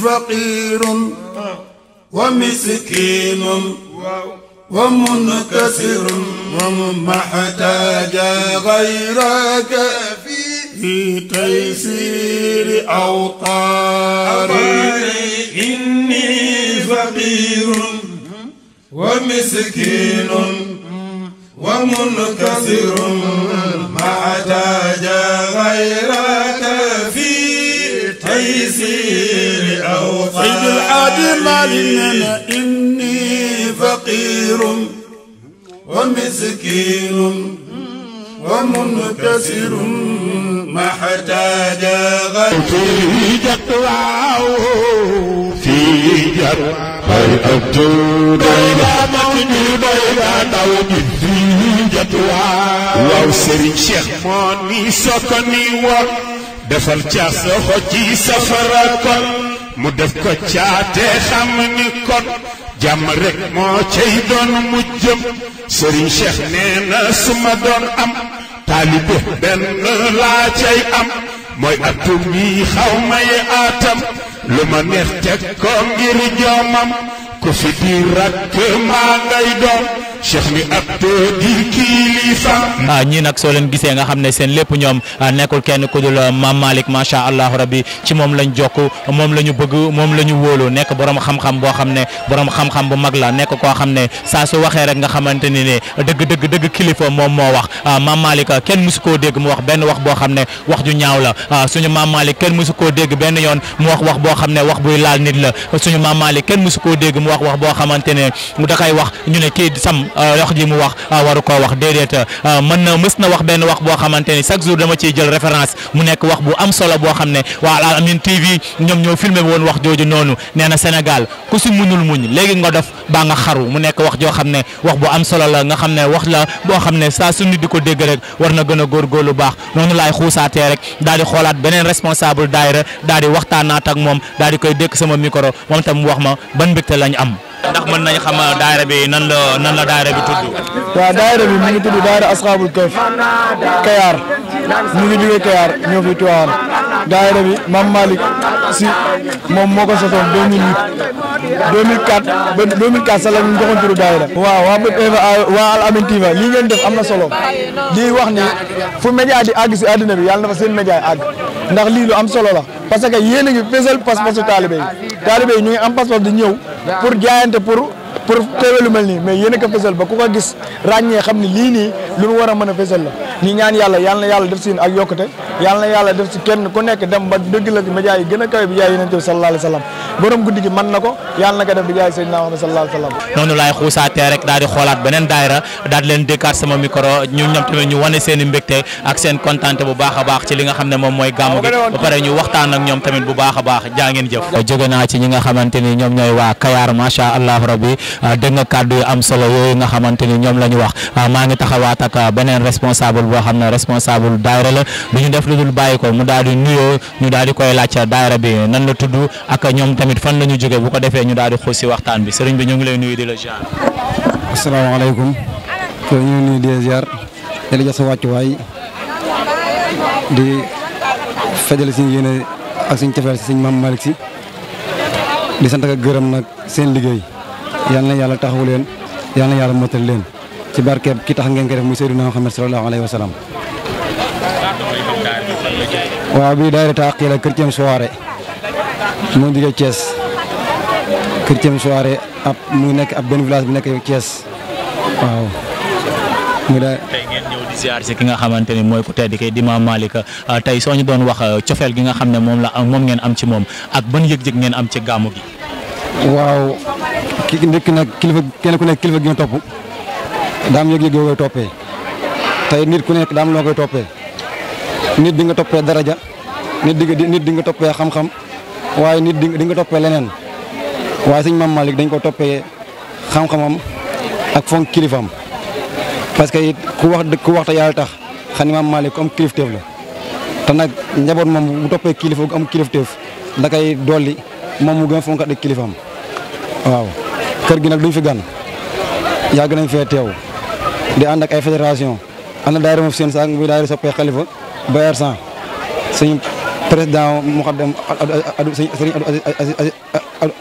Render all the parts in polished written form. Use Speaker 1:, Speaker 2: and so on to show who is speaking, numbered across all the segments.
Speaker 1: فقير ومسكين ومنكسر وما احتاج غيرك في تيسير أوطاري إني فقير ومسكين ومنكسر ما احتاج غيرك في تيسير أوطاري سيد الحادم علينا إني فقير ومسكين ومنكسر ما احتاج غير في جدواه في جدواه أبدو دايما مكني بيلا داودي في جدواه واو سرين شيخ موني سكني و defal ca soxo ci safara kon mu def ko caate xam ni kon jàmm rek moo cay doon mujjëm Serigne Cheikh nee na su ma doon am taalibe benn laa cay am mooy atum yi xaw may atam lu ma neex teg ko ngir joomam ku fi di rakk maa ngay doon Cheikh ni ab di kilifa.
Speaker 2: ñii nag soo leen gisee nga xam ne seen lépp ñoom nekkul kenn ku dul Mame Malick macha allah rabbi ci moom lañ jokk moom la ñu bëgg moom la ñu wóolu nekk borom xam-xam boo xam ne borom xam-xam bu mag la nekk koo xam ne saa su waxee rek nga xamante ni ne dëgg kilifa moom moo wax Mame Malick kenn mësu koo dégg mu wax benn wax boo xam ne wax ju ñaaw la suñu Mame Malick kenn mësu koo dégg benn yoon mu wax boo xam ne wax buy laal nit la suñu Mame Malick kenn mësu koo dégg mu wax boo xamante ne mu da koy wax ñu ne kii sam wax ji mu wax waru koo wax déedéet mës na wax benn wax boo xamante ni chaque jour dama ciy jël référence mu nekk wax bu am solo boo xam ne waa Al Amine TV ñoom ñoo filmé woon wax jooju noonu nee na Sénégal ku si munul muñ léegi nga def baa nga xaru mu nekk wax joo xam ne wax bu am solo la nga xam ne wax la boo xam ne saa su nit di ko dégg rek war na gën a góorgóorlu baax noonu laay xuusaatee rek daal di xoolaat beneen responsable daayira daal di waxtaanaat ak moom daal di koy dékk sama micro moom tam mu wax ma ban mbégte lañ am. ndax mën nañ xam daayira bi nan la daayira bi tudd.
Speaker 3: waaw daayira bi mu ngi tudd daayira Asxaabul Kahf Kayar ñu ngi jógee Kayar ñoo fi tuwaan daayira bi Mame Malick si moom moo ko sosoon 2008 2004 sax la ñu joxoon turu daayira. waaw waa Al Amine TV lii ngeen def am na solo di wax ni fu média di àgg si àddina bi yàlla na fa seen média yi àgg ndax lii lu am solo la parce que yéen a ngi fésal pas-pasu taalibe yi ñu ngi am pas-pas di ñëw pour jaayante pour teewee lu mel nii mais yéen a ko fésal ba ku ko gis ràññee xam ne lii nii lu nu war a mën a fésal la ñi ñaan yàlla na yàlla def si ak yokkute yàlla na yàlla def si kenn ku nekk dem ba dëgg la média yi gën a kawe bi jaay yonent bi sallallahu alayhi wa sallam borom guddi gi mën na ko yàlla na ko def di jaay Seydina Muhammad sallallahu alayhi wa sallam.
Speaker 2: noonu laay xuusaatee rek daal di xoolaat beneen daayira daal di leen dékkaat sama micro ñu ñoom tamit ñu wane seen i mbégte ak seen kontaante bu baax a baax ci li nga xam ne moom mooy gàmmu gi ba pare ñu waxtaan ak ñoom tamit bu baax a baax jaa ngeen jëf. jóge naa ci ñi nga xamante ni ñoom ñooy waa Kayar macha allah rabbi dégg nga kàddu yu am solo yooyu nga xamante ni ñoom la ñu wax maa ngi taxawaat ak beneen responsable boo xam ne responsable daayira la du ñu def lu dul bàyyi ko mu daal di nuyoo ñu daal di koy laaj daayira bi nan la tudd ak ñoom tamit fan la ñu jóge bu ko defee ñu daal di xuus si waxtaan bi sëriñ bi ñu ngi lay nuyu di la ziar.
Speaker 4: asalaamaaleykum ñu ngi nuyu di la ziar di la jox sa wàccuwaay di fajale suñu yéene ak suñu cofeel si suñu Mame Malick si di sant ak gërëm nag seen liggéey yal na yàlla taxawu leen yal na yàlla motal leen ci barkeeb ki tax ngeen ko def muy Seydina Muhammad sallallahu alayhi wa sallam. waaw bii daayira Taqi la kër Thiam soirée mu ngi jógee Thiès kër Thiam soirée mu ngi nekk ab benn village bi nekk Thiès waaw.
Speaker 2: tey ngeen ñëw di ziar si ki nga xamante ni mooy ku tedd ki di Mame Malick tey soo ñu doon wax cofeel gi nga xam ne moom ngeen am ci moom ak ban yëg-yëg ngeen am ci gàmmu gi.
Speaker 4: waaw ki nekk nag kilifa kenn ku nekk kilifa gi nga topp daam yëg-yëg yoo koy toppee tey nit ku nekk daam loo koy toppee nit di nga toppee daraja nit di nga toppee xam-xam waaye nit di nga toppee leneen waaye sëñ Mame Malick dañ ko toppee xam-xamam ak fonk kilifam parce que it ku wax te yàlla tax xam ni Mame Malick ku am kilifteef la te nag njaboot moom bu toppee kilifa gu am kilifteef da koy dolli moom mu gën a fonkat ak kilifam waaw kër gi nag duñ fi gan yàgg nañ fee teew di ànd ak ay fédération ànd daayira moom seen saak muy daayira soppee xalifa Bayar San sëñ président Moukhadam Serigne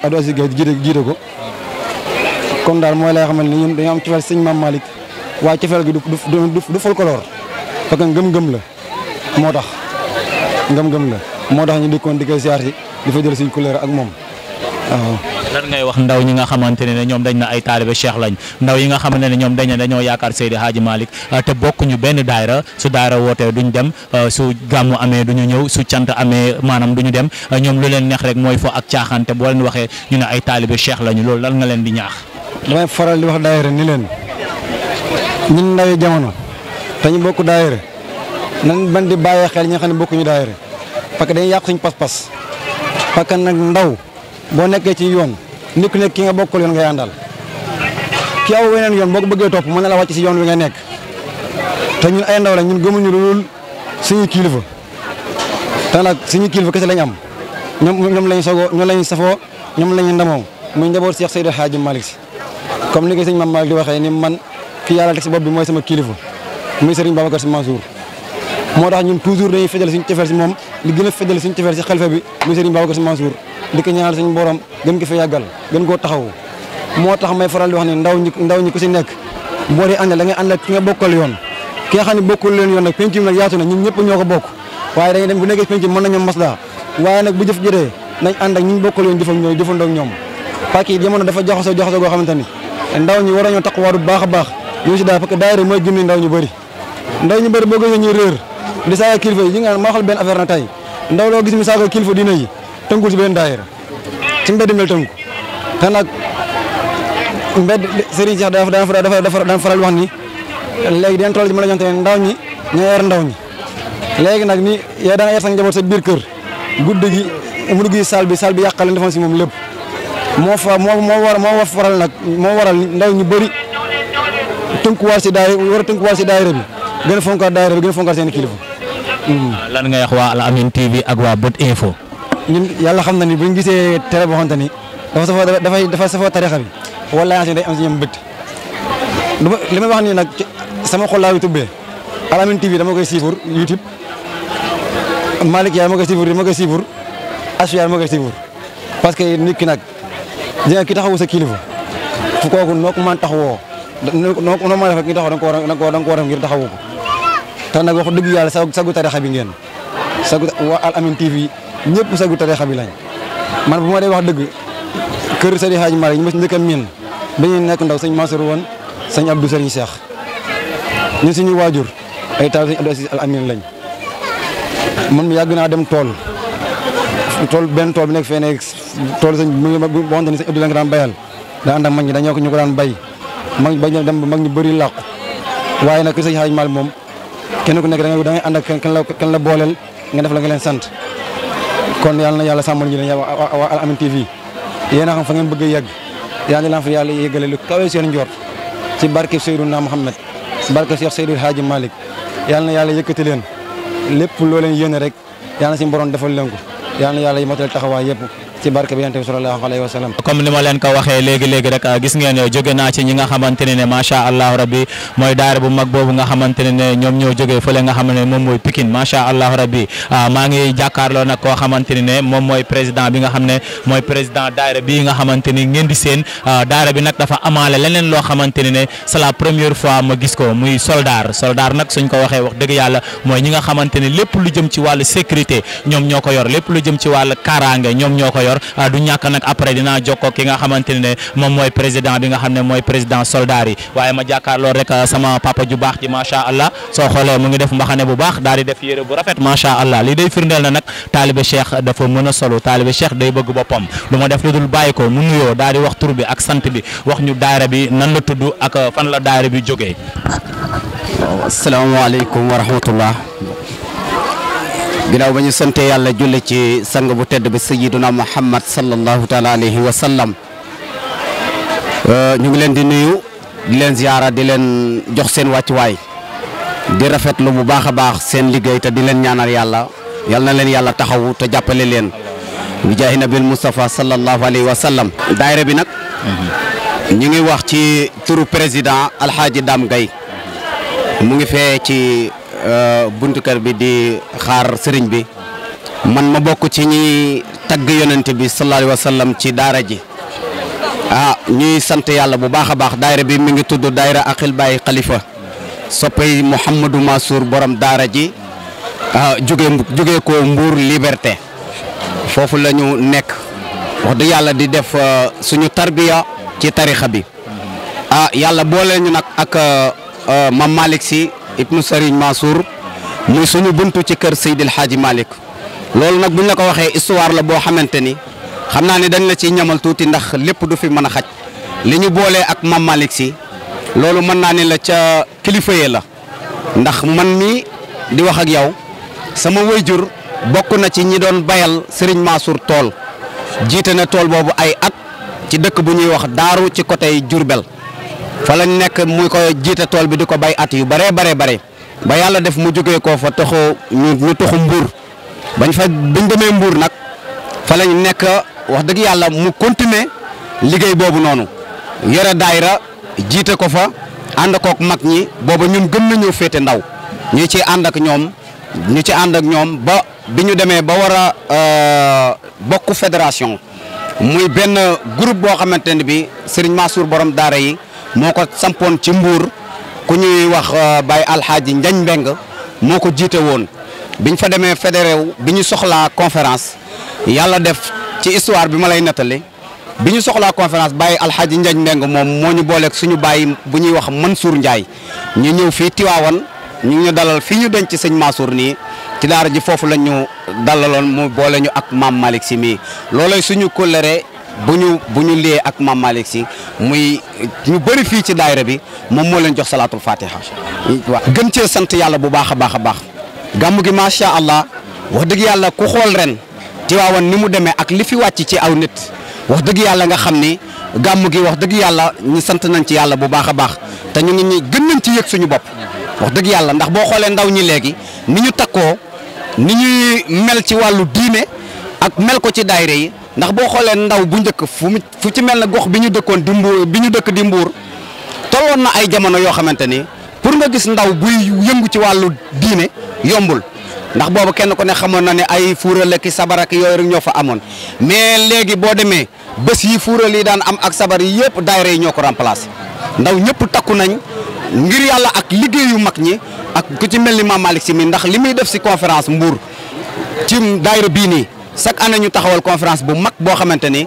Speaker 4: Abdou Aziz Gueye jiite ko kon daal mooy lay xamal ni ñun dañoo am cofeel sëñ Mame Malick waaye cofeel gi du folklore parce que ngëm-ngëm la moo tax ngëm-ngëm la moo tax ñu dikkoon di koy ziar si di fa jël suñ couleur ak moom waaw.
Speaker 2: lan ngay wax ndaw ñi nga xamante ne ñoom dañ na ay taalibe Cheikh lañ ndaw yi nga xamante ne ñoom dañoo yaakaar Seydi Hadji Malick te bokkuñu benn daayira su daayira wootee duñ dem su gàmmu amee duñu ñëw su cant amee maanaam duñu dem ñoom lu leen neex rek mooy fo ak caaxaan te boo leen waxee ñu ne ay taalibe Cheikh lañu loolu lan nga leen di ñaax.
Speaker 4: damay faral di wax daayira ni leen ñun ndawi jamono te ñu bokk daayira nan ban di bàyyee xel ñi nga xam ne bokkuñu daayira parce que dañuy yàq suñu pas-pas parce que nag ndaw boo nekkee ci yoon nit ku nekk ki nga bokkal yoon ngay àndal ki aw weneen yoon boo ko bëggee topp mën na la wàcc si yoon wi nga nekk te ñun ay ndaw la ñun gëmuñu loolu suñu kilifa te nag suñu kilifa kese lañ am ñoom lañ sogoo ñoom lañ safoo ñoom lañ ndamoo muy njaboot Cheikh Seydi Hadji Malick si comme ni ko sëñ Mame Malick di waxee ni man ki yàlla teg si bopp bi mooy sama kilifa muy Serigne Babacar Sy Mansour moo tax ñun toujours dañuy fejal suñu cofeel si moom li gën a fejal suñu cofeel si xalifa bi muy Serigne Babacar Sy Mansour di ko ñaanal suñu borom gën ko fi yàggal gën koo taxaw moo tax may faral di wax ni ndaw ñi ku si nekk boo dee àndal da ngay àndal ki nga bokkal yoon ki nga xam ne bokkul leen yoon nag penc mi nag yaatu na ñun ñëpp ñoo ko bokk waaye dañuy dem bu nekkee penc mën nañoo maslaa waaye nag bu jëf jotee nañ ànd ak ñi bokkal yoon jëfandoo ak ñoom parce que jamono dafa jaxasoo goo xamante ni ndaw ñi war nañoo taxawaat bu baax a baax ñu si daal parce que daayira mooy gindi ndaw ñu bëri boo gisee ñuy réer di saaga kilifa yi nga ma waxal benn affaire na tey ndaw loo gis mi saaga kilifa diina yi tënkul si benn daayira ci mbedd mi la tënku te nag mbedd Serigne Cheikh dafa faral wax ni léegi den toll ci mën a jonte ndaw ñi ñoo yar ndaw ñi léegi nag ni yow da nga yar sa njaboot sa biir kër guddi gi mu dugg saal bi yàqal leen defoon si moom lépp moo waral ndaw ñu bëri tënkuwaat si daayira bi gën a fonkaat daayira bi gën a fonkaat seen kilifa.
Speaker 2: lan ngay wax waa Al Amine TV ak waa Bët Info.
Speaker 4: ñun yàlla xam na ni bu ñu gisee télé boo xamante ni dafa safoo tarixa bi wala day am si ñoom bët li may wax nii nag sama xol laa bi tubbee Al Amine TV dama koy suivre YouTube Malick Yaay ma koy suivre Asfiya ma koy suivre parce que nit ki nag dina ki taxawu sa kilifa fu kooku noo ko mën taxawoo noo mën a def ki taxaw da nga ko war a ngir taxawu ko te nag wax dëgg yàlla sagu tarixa bi ngeen waa Al Amine TV ñëpp sagu tarixa bi lañ man bu ma dee wax dëgg kër Seydi Hadji Malick ñu ma si njëkk a miin ba ñuy nekk ndaw sëñ Mansour woon sëñ Abdou Serigne Cheikh ñun suñu waajur ay taal sëñ Abdou Aziz Al Amine lañ man yàgg naa dem tool benn tool bi nekk fee nekk tool sëñ boo xamante ni sëñ Abdou la nga daan bayal daa ànd ak mag ñi dañoo ko ñu ko daan bay mag ñu bëri làqu waaye nag kër Seydi Hadji Malick moom kenn ku nekk da ngay ànd ak kenn la booleel nga def la nga leen sant kon yàlla na yàlla sàmmal ñu leen waa Al Amine TV yéen a xam fa ngeen bëgg a yegg yàlla na fa yàlla yeggale lu kawe seen njort ci barke Seydouna Mohamed barke Cheikh Seydi Hadji Malick yàlla na yàlla yëkkati leen lépp loo leen yéene rek yàlla na si borom defal leen ko yàlla na yàlla motal taxawaay yëpp ci barke bi yonent bi sallallahu alayhi wa sallam.
Speaker 2: comme ni ma leen ko waxee léegi rek gis ngeen jóge naa ci ñi nga xamante ne macha allah rabbi mooy daara bu mag boobu nga xamante ne ñoom ñoo jógee fële nga xam ne moom mooy Pikine macha allah rabbi maa ngi jàkkaarloo nag koo xamante ne moom mooy président bi nga xam ne mooy président daara bii nga xamante ni ngeen di seen daara bi nag dafa amaale leneen loo xamante ne c'est la première fois ma gis ko muy soldat nag suñ ko waxee wax dëgg yàlla mooy ñi nga xamante ne lépp lu jëm ci wàllu sécurité ñoom ñoo ko yor lépp lu jëm ci wàllu kaaraange ñoom ñoo ko yor du ñàkk nag après dinaa jokkoo ki nga xamante ne moom mooy président bi nga xam ne mooy président soldat yi waaye ma jàkkaarloo rek sama papa ju baax ji macha allah soo xoolee mu ngi def mbaxane bu baax daal di def yére bu rafet macha allah li day firndeel na nag taalibe Cheikh dafa mën a solo taalibe Cheikh day bëgg boppam lu ma def lu dul bàyyi ko mu nuyoo daal di wax tur bi ak sant bi wax ñu daayira bi nan la tudd ak fan la daayira bi jógee.
Speaker 5: waaw asalaamaaleykum wa rahmatullah ginnaaw ba ñu sante yàlla julli ci sang bu tedd bi sayyiduna Muhammad sallallahu taala alayhi wa sallam ñu ngi leen di nuyu di leen ziyaara di leen jox seen wàccuwaay di rafetlu bu baax a baax seen liggéey te di leen ñaanal yàlla yal na leen yàlla taxawu te jàppale leen bi jaahi nabil Mustafa sallallahu alayhi wa sallam. daayira bi nag ñu ngi wax ci turu président Alhaji Dame Gaye mu ngi fee ci buntu kër bi di xaar sëriñ bi man ma bokk ci ñi tagg yonent bi sallallahu alayhi wa sallam ci daara ji ñuy sant yàlla bu baax a baax daayira bi mi ngi tudd daayira Aqil Baye Khalifa soppay Mouhamadou Mansour borom daara ji jóge ko Mbour Liberté foofu la ñu nekk wax dëgg yàlla di def suñu tarbiya ci tarixa bi yàlla boole ñu nag ak Mam Malick Sy ibnu Serigne Mansour muy suñu buntu ci kër Seydil Hadji Malick loolu nag buñ la ko waxee histoire la boo xamante ni xam naa ne dañ la ciy ñamal tuuti ndax lépp du fi mën a xaj li ñu boolee ak Mam Malick Sy loolu mën naa ne la ca kilifa yi la ndax man mi di wax ak yow sama wayjur bokk na ci ñi doon bayal Serigne Mansour tool jiite na tool boobu ay at ci dëkk bu ñuy wax Daaru ci côté Diourbel fa lañ nekk muy ko jiite tool bi di ko bay at yu bare ba yàlla def mu jógee koo fa taxoo ñu taxu Mbuur bañ demee Mbuur nag fa lañ nekk wax dëgg yàlla mu continuer liggéey boobu noonu yore daayira jiite ko fa ànd kook mag ñi booba ñun gën nañoo féete ndaw ñu ci ànd ak ñoom ba bi ñu demee ba war a bokk fédération muy benn groupe boo xamante ne bi Serigne Mansour borom daara yi moo ko sampoon ci Mbuur ku ñuy wax Baye Alxaaji Njañ Mbeng moo ko jiite woon biñ fa demee fédéré wu bi ñu soxlaa conférence yàlla def ci histoire bi ma lay nettali bi ñu soxlaa conférence Baye Alxaaji Njañ Mbeng moom moo ñu booleeg suñu baay bu ñuy wax Mansour Ndiaye ñu ñëw fii Tiwaawan ñu dalal fii ñu denc sëñ Mansour nii ci daara ji foofu la ñu dalaloon mu boole ñu ak Mam Malick Sy mii loolay suñu kóllëre bu ñu liyee ak Mam Malick Sy muy ñu bëri fii ci daayira bi moom moo leen jox salaatul fatiha waaw gën cee sant yàlla bu baax a baax gàmmu gi macha allah wax dëgg yàlla ku xool ren Tiwaawan ni mu demee ak li fi wàcc ci aw nit wax dëgg yàlla nga xam ni gàmmu gi wax dëgg yàlla ñu sant nañ ci yàlla bu baax a baax te ñu ngi gën nañ ci yëg suñu bopp wax dëgg yàlla ndax boo xoolee ndaw ñi léegi ni ñu takkoo ni ñuy mel ci wàllu diine ak mel ko ci daayira yi ndax boo xoolee ndaw bu njëkk fu ci mel na gox bi ñu dëkkoon di Mbuur bi ñu dëkk di Mbuur tolloon na ay jamono yoo xamante ni pour nga gis ndaw buy yëngu ci wàllu diine yombul ndax boobu kenn ku ne xamoon na ne ay fuural ak sabar ak yooyu rek ñoo fa amoon mais léegi boo demee bés yi fuural yi daan am ak sabar yi yëpp daayira yi ñoo ko remplacé ndaw ñëpp takku nañ ngir yàlla ak liggéeyu mag ñi ak ku ci mel ni Mam Malick Sy mi ndax li muy def si conférence Mbour ci daayira bii nii chaque année ñu taxawal conférence bu mag boo xamante ni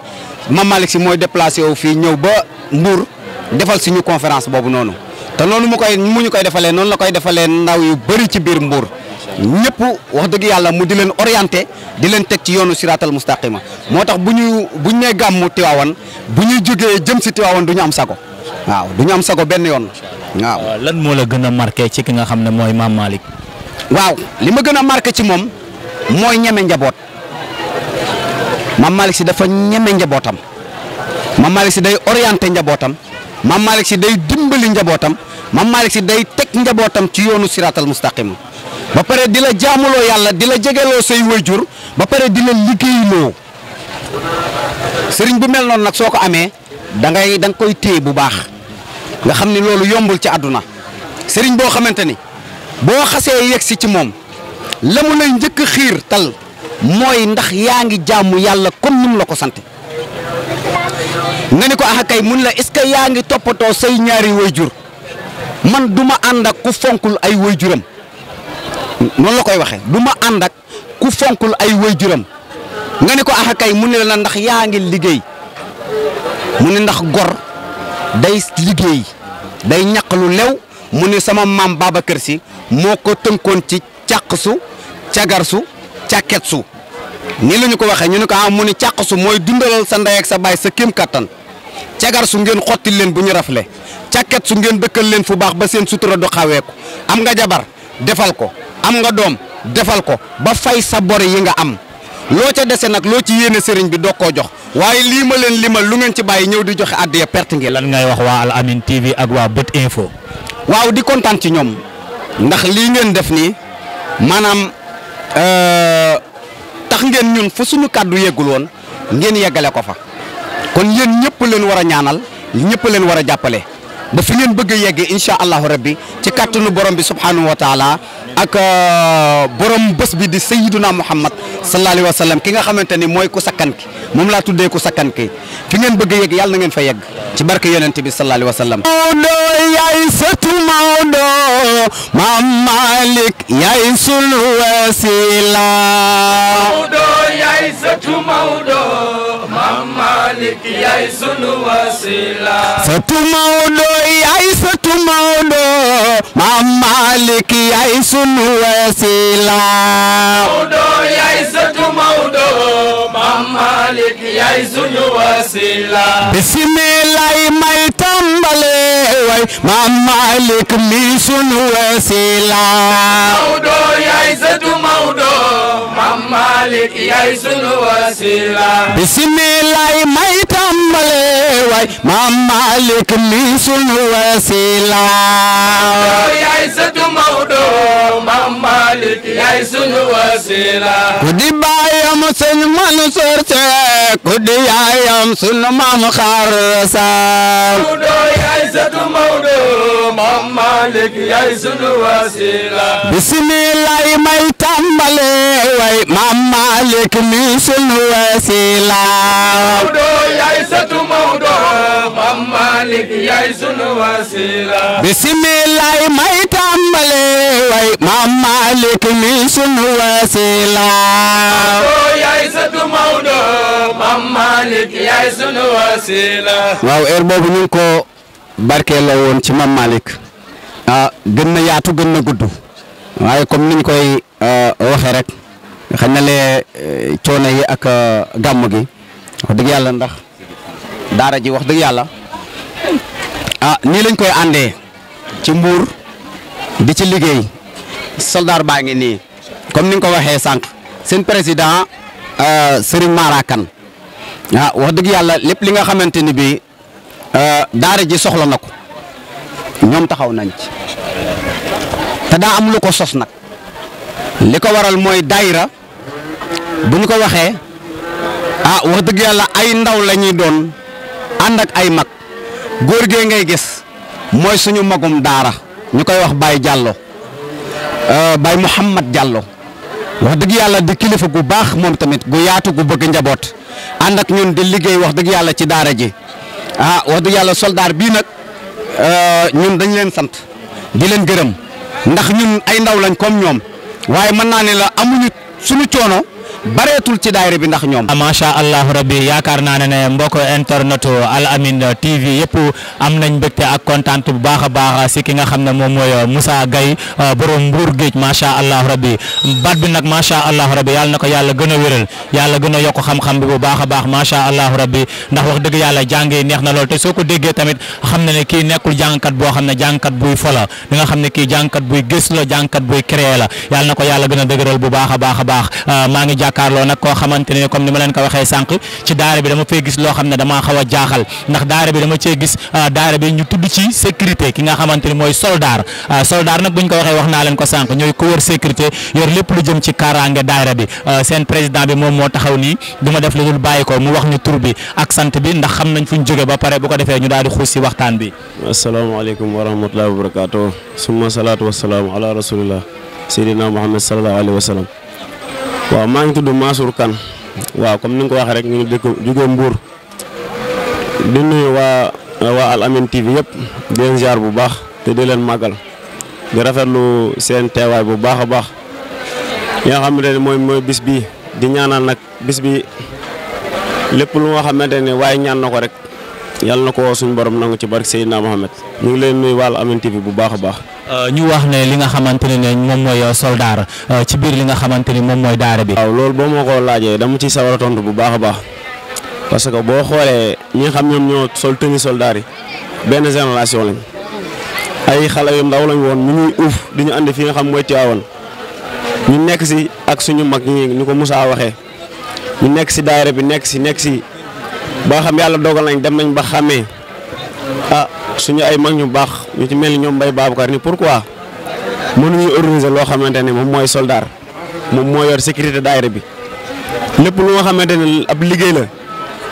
Speaker 5: Mam Malick Sy mooy déplacé wu fii ñëw ba Mbour defal suñu conférence boobu noonu te noonu mu ñu koy defalee noonu la koy defalee ndaw yu bëri ci biir Mbour ñëpp wax dëgg yàlla mu di leen orienté di leen teg ci yoonu siratal mustaqima moo tax buñ nee gàmmu Tiwaawan bu ñuy jógee jëm si Tiwaawan du ñu am sago waaw du ñu am sago benn yoon waaw.
Speaker 2: lan moo la gën a marqué ci ki nga xam ne mooy Mam Malick.
Speaker 5: waaw li ma gën a marqué ci moom mooy ñeme njaboot Mam Malick Sy dafa ñeme njabootam Mam Malick Sy day orienté njabootam Mam Malick Sy day dimbali njabootam Mam Malick Sy day teg njabootam ci yoonu siratal mustaqima ba pare di la jaamuloo yàlla di la jegeloo say wayjur ba pare di la liggéeyloo sëriñ bu mel noonu nag soo ko amee da nga koy téye bu baax nga xam ni loolu yombul ci àdduna sëriñ boo xamante ni boo xasee yegg si ci moom la mu lay njëkk a xiir tal mooy ndax yaa ngi jaamu yàlla comme ni mu la ko sant nga ni ko ah kay mun la est-ce que yaa ngi toppatoo say ñaari wayjur man du ma ànd ak ku fonkul ay wayjuram noonu la koy waxee du ma ànd ak ku fonkul ay wayjuram nga ni ko ah kay mu ne la ndax yaa ngi liggéey mu ne ndax gor day liggéey day ñaq lu lew mu ne sama maam Babacar Sy moo ko tënkoon ci càqsu cagarsu càkketsu nii la ñu ko waxee ñu ne ko ah mu ne càqsu mooy dundalal sa ndey ak sa baay sa kéem kattan cagarsu ngeen xottil leen bu ñu rafle càkketsu ngeen dëkkal leen fu baax ba seen sutura du xaweeku am nga jabar defal ko am nga doom defal ko ba fay sa bor yi nga am loo ca dese nag loo ci yéene sëriñ bi doo koo jox waaye lii ma leen limal lu ngeen ci bàyyi ñëw di joxe àddiya perte ngeen.
Speaker 2: lan ngay wax waa Al Amine TV ak waa Bët Info.
Speaker 5: waaw di kontaan ci ñoom ndax lii ngeen def nii maanaam tax ngeen ñun fu suñu kàddu yeggul woon ngeen yeggale ko fa kon yéen ñëpp leen war a ñaanal ñëpp leen war a jàppale ba fi ngeen bëgg a yegg incha allahu rabbi ci kàttanu borom bi subhanahu wa taala ak borom bés bi di sayyiduna Muhammad sallallahu alayhi wa sallam ki nga xamante ni mooy ku sakkan ki moom laa tuddee ku sakkan ki fi ngeen bëgg a yegg yàlla na ngeen fa yegg ci barke yonent bi sallallahu alayhi wa sallam. Maodo yaay sëtu Maodo Maam Malick yaay sunu wasila.
Speaker 1: Maodo yaay sëtu Maodo Maam Malick yaay sunu wasila.
Speaker 5: Sëtu Maodo yaay sëtu Maodo Maam Malick yaay sunu wasila.
Speaker 1: Maodo yaay sëtu Maodo Maam Malick yaay sunu wasila.
Speaker 5: Bismillah may tàmbale way Maam Malick mi sunu wasila.
Speaker 1: Maodo yaay sëtu Maodo Maam Malick yaay sunu wasila.
Speaker 5: Bismillah may tàmbale way Maam Malick mi sunu wasila.
Speaker 1: Maodo yaay sëtu Maodo Maam Malick yaay sunu wasila.
Speaker 5: ku di baayam sëñ Mansour Seck ku di yaayam sunu maam Xarsa.
Speaker 1: Maodo yaay sëtu Maodo Maam Malick yaay sunu wasila.
Speaker 5: Bismillah may tàmbale way Maam Malick mi sunu wasila.
Speaker 1: Maodo yaay sëtu Maodo Maam Malick yaay sunu wasila.
Speaker 5: Bismillah may tàmbale way Maam Malick mi sunu wasila.
Speaker 1: Maodo yaay sëtu Maodo Maam Malick yaay sunu wasila.
Speaker 5: waaw heure boobu ñu ngi ko barkeeloo woon ci Maam Malick gën na yaatu gën na gudd waaye comme niñ koy waxee rek xam na lee coono yi ak gàmm gi wax dëgg yàlla ndax daara ji wax dëgg yàlla nii lañ koy àndee ci Mbuur di ci liggéey soldaar baa ngi nii comme ni nga ko waxee sànq seen président Serigne Mara Kane wax dëgg yàlla lépp li nga xamante ni bii daara ji soxla na ko ñoom taxaw nañ ci te daa am lu ko sos nag li ko waral mooy daayira bu ñu ko waxee wax dëgg yàlla ay ndaw la ñuy doon ànd ak ay mag góor gee ngay gis mooy suñu magum daara ñu koy wax Baye Diallo Baye Mouhamad Diallo wax dëgg yàlla di kilifa gu baax moom tamit gu yaatu gu bëgg njaboot ànd ak ñun di liggéey wax dëgg yàlla ci daara ji wax dëgg yàlla soldaar bii nag ñun dañ leen sant di leen gërëm ndax ñun ay ndaw lañ comme ñoom waaye mën naa ne la amuñu suñu coono bareetul ci daayira bi ndax ñoom.
Speaker 2: macha allah rabbi yaakaar naa ne mbokk internet Al Amine TV yëpp am nañ mbégte ak kontaan bu baax a baax si ki nga xam ne moom mooy Moussa Gaye borom Mbour Géej macha allah rabbi baat bi nag macha allah rabbi yàlla na ko yàlla gën a wéral yàlla gën a yokk xam-xam bi bu baax a baax macha allah rabbi ndax wax dëgg yàlla jàngee neex na lool te soo ko déggee tamit xam na ne kii nekkul jàngkat boo xam ne jàngkat buy fola di nga xam ne kii jàngkat buy gës la jàngkat buy créé la yàlla na ko yàlla gën a dëgëral bu baax a baax a baax maa ngi jàkkaarloo nag koo xamante ne comme ni ma leen ko waxee sànq ci daara bi dama fay gis loo xam ne damaa xaw a jaaxal ndax daara bi dama cee gis daara bi ñu tudd ci sécurité ki nga xamante ni mooy soldaar soldaar nag buñ ko waxee wax naa leen ko sànq ñooy ko wër sécurité yor lépp lu jëm ci kaaraange daara bi seen président bi moom moo taxaw nii du ma def lu dul bàyyi ko mu wax ñu tur bi ak sant bi ndax xam nañ fu ñu jóge ba pare bu ko defee ñu daal di xuus si waxtaan bi.
Speaker 6: asalaamaaleykum wa rahmatullahi wa barakaatu summa salaatu wasalaamu ala rasulillah seydina muhammad sallallahu alayhi wa sallam waaw maa ngi tudd Mansour Kane waaw comme ni nga ko waxee rek ñu ngi dëkk jóge Mbour di nuyu waa Al Amine TV yëpp di leen ziar bu baax te di leen màggal di rafetlu seen teewaay bu baax a baax yi nga xamante ne mooy bis bi di ñaanal nag bis bi lépp lu nga xamante ne waaye ñaan na ko rek yàlla na ko suñu borom nangu ci barke Seydina Mohamed ñu ngi leen nuyu waa Al Amine TV bu baax a baax.
Speaker 2: ñu wax ne li nga xamante ne moom mooy soldaar ci biir li nga xamante ni moom mooy daara bi.
Speaker 6: waaw loolu boo ma ko laajee dama ci sawar a tontu bu baax a baax parce que boo xoolee ñi nga xam ñoom ñoo sol tenue soldaar yi benn génération lañ ay xale yu ndaw lañ woon ñu ñuy uuf di ñu andi fi nga xam mooy Tivaouane ñu nekk si ak suñu mag ñi ni ko Moussa waxee ñu nekk si daayira bi nekk si ba xam yàlla dogal nañ dem nañ ba xàmmee suñu ay mag ñu baax ñu ci mel ni ñoom Mbaye Babacar ni pourquoi mënuñuy organiser loo xamante ne moom mooy soldaar moom moo yor sécurité daayira bi lépp lu nga xamante ne ab liggéey la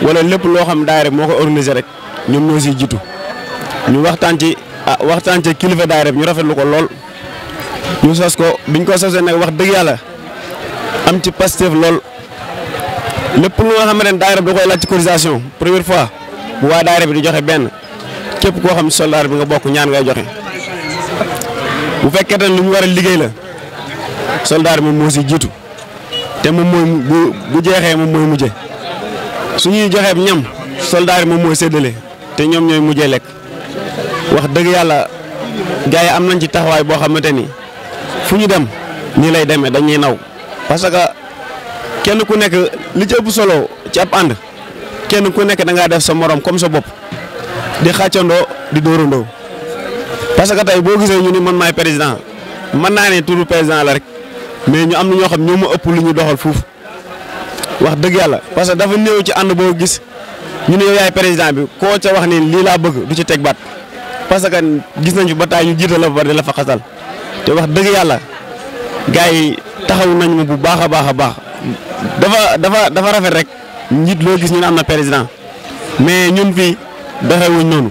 Speaker 6: wala lépp loo xam daayira bi moo ko organiser rek ñoom ñoo siy jiitu ñu waxtaan ci kilifa daayira bi ñu rafetlu ko lool ñu sos ko biñ ko sosee nag wax dëgg yàlla am ci Pastef lool lépp lu nga xamante ne daayira bi da koy laaj ci cotisation première fois bu waa daayira bi di joxe benn képp koo xam soldaar bi nga bokk ñaan ngay joxe bu fekkee ne lu ñu war a liggéey la soldaar bi moom moo si jiitu te moom mooy bu jeexee moom mooy mujje su ñuy joxee ñam soldaar yi moom mooy séddale te ñoom ñooy mujjee lekk wax dëgg yàlla gars yi am nañ ci taxawaay boo xamante ni fu ñu dem nii lay demee dañuy naw parce que kenn ku nekk li ci ëpp solo ci ab ànd kenn ku nekk da ngaa def sa morom comme sa bopp di xàccandoo di dóorandoo parce que tey boo gisee ñu ni man maay président mën naa ne turu président la rek mais ñu am na ñoo xam ñoo ma ëpp lu ñu doxal fuuf wax dëgg yàlla parce que dafa néew ci ànd boo gis ñu ne yow yaay président bi koo ca wax ni lii laa bëgg du ci teg baat parce que gis nañ fi ba taay ñu jiital la ba pare di la fa xasal te wax dëgg yàlla gars yi taxaw nañ ma bu baax a baax a baax dafa rafet rek njiit loo gis ñu ne am na président mais ñun fii doxewuñ noonu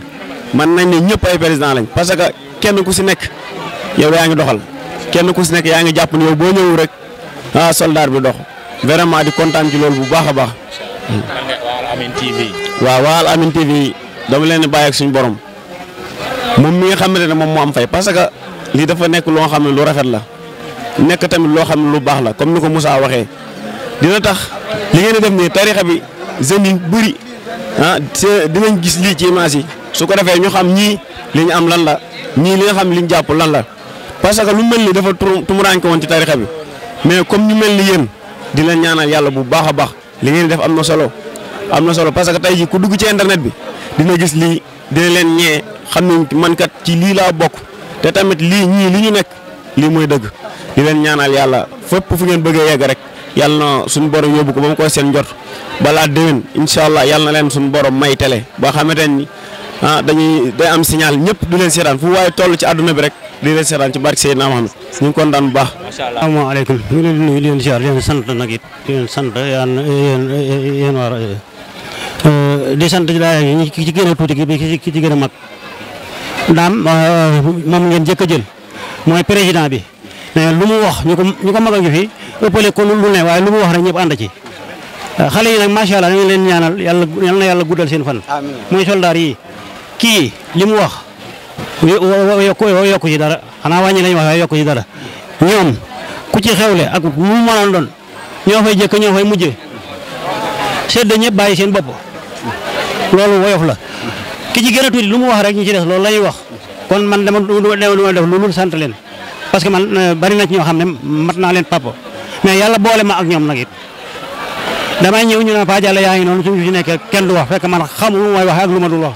Speaker 6: man nañ ne ñëpp ay président lañ parce que kenn ku si nekk yow yaa ngi doxal kenn ku si nekk yaa ngi jàpp ne yow boo ñëwul rek soldat bi dox vraiment di kontaan ci loolu bu baax a baax. waaw Al Amine TV dama leen di bàyyi ak suñu borom moom mi nga xamante ne moom moo am fay parce que lii dafa nekk loo xam ne lu rafet la nekk tamit loo xam ne lu baax la comme ni ko Moussa waxee dina tax li ngeen di def nii tarixa bi jeunes yi bëri dinañ gis lii ci image yi su ko defee ñu xam ñii li ñu am lan la ñii li nga xam li ñu jàpp lan la parce que lu mel ni dafa tumuraañ ko woon ci tarixa bi mais comme ñu mel ni yéen di leen ñaanal yàlla bu baax a baax li ngeen di def am na solo parce que tey jii ku dugg ci internet bi dina gis lii dina leen ñee xam ne man kat ci lii laa bokk te tamit lii ñii li ñu nekk lii mooy dëgg di leen ñaanal yàlla fépp fu ngeen bëggee yegg rek yàlla na suñu borom yóbbu ko ba mu koy seen njort balaa déwén incha allah yàlla na leen suñu borom may télé boo xamante ni day am signal ñëpp du leen seetaan fu waaye toll ci àdduna bi rek di leen seetaan ci barke Seydina Mohamed ñu ngi kontaan bu baax.
Speaker 7: macha allah asalaamaaleykum ñu ngi leen di nuyu di leen ziar di leen sant nag it di leen sant yéen war di sant ñi ki ci gën a tuuti ki ci gën a mag daam moom ngeen jëkk a jël mooy président bi mais lu mu wax ñu ko mag a ngi fi ëppale ko lu ne waaye lu mu wax rek ñëpp ànd ci xale yi nag macha allah dañu leen ñaanal yal na yàlla guddal seen fan. muy soldaar yi kii li mu wax yokku ci dara xanaa wàññi lañu wax waaye yokku ci dara ñoom ku ci xewle ak mu mënoon doon ñoo fay jëkk ñoo fay mujje sedd ñëpp bàyyi seen bopp loolu woyof la ki ci gën a tuuti lu mu wax rek ñu ci des loolu la ñuy wax kon man dama def lu sant leen parce que man bari na ci ñoo xam ne mat naa leen papa mais yàlla boole ma ak ñoom nag it damay ñëw ñu ne Pa Diallo yaa ngi noonu suñu ci nekkee kenn du wax fekk man xamu lu may wax ak lu ma dul wax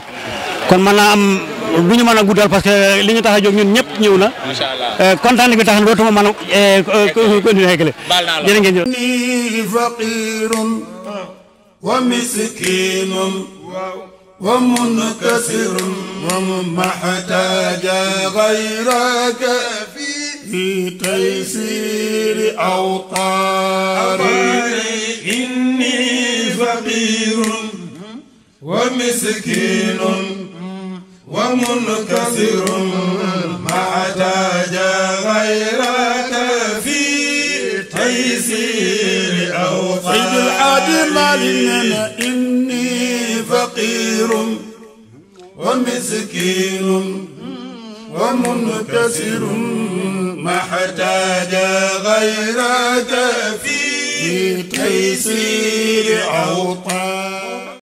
Speaker 7: kon mën naa am du ñu mën a guddal parce que li ñu tax a jóg ñun ñëpp ñëw na. macha allah kontaan bi tax na dootuma mën a continuer rek jërë ngeen jëf.
Speaker 1: faqirun wa miskinun wa munkasirun wa mahtaja ghayraka fi taysiri awtari inni faqirun wa miskinun ومنكسر ما احتاج غيرك في تيسير أوطاري سيد العادم علينا إني فقير ومسكين ومنكسر ما احتاج غيرك في تيسير أوطاري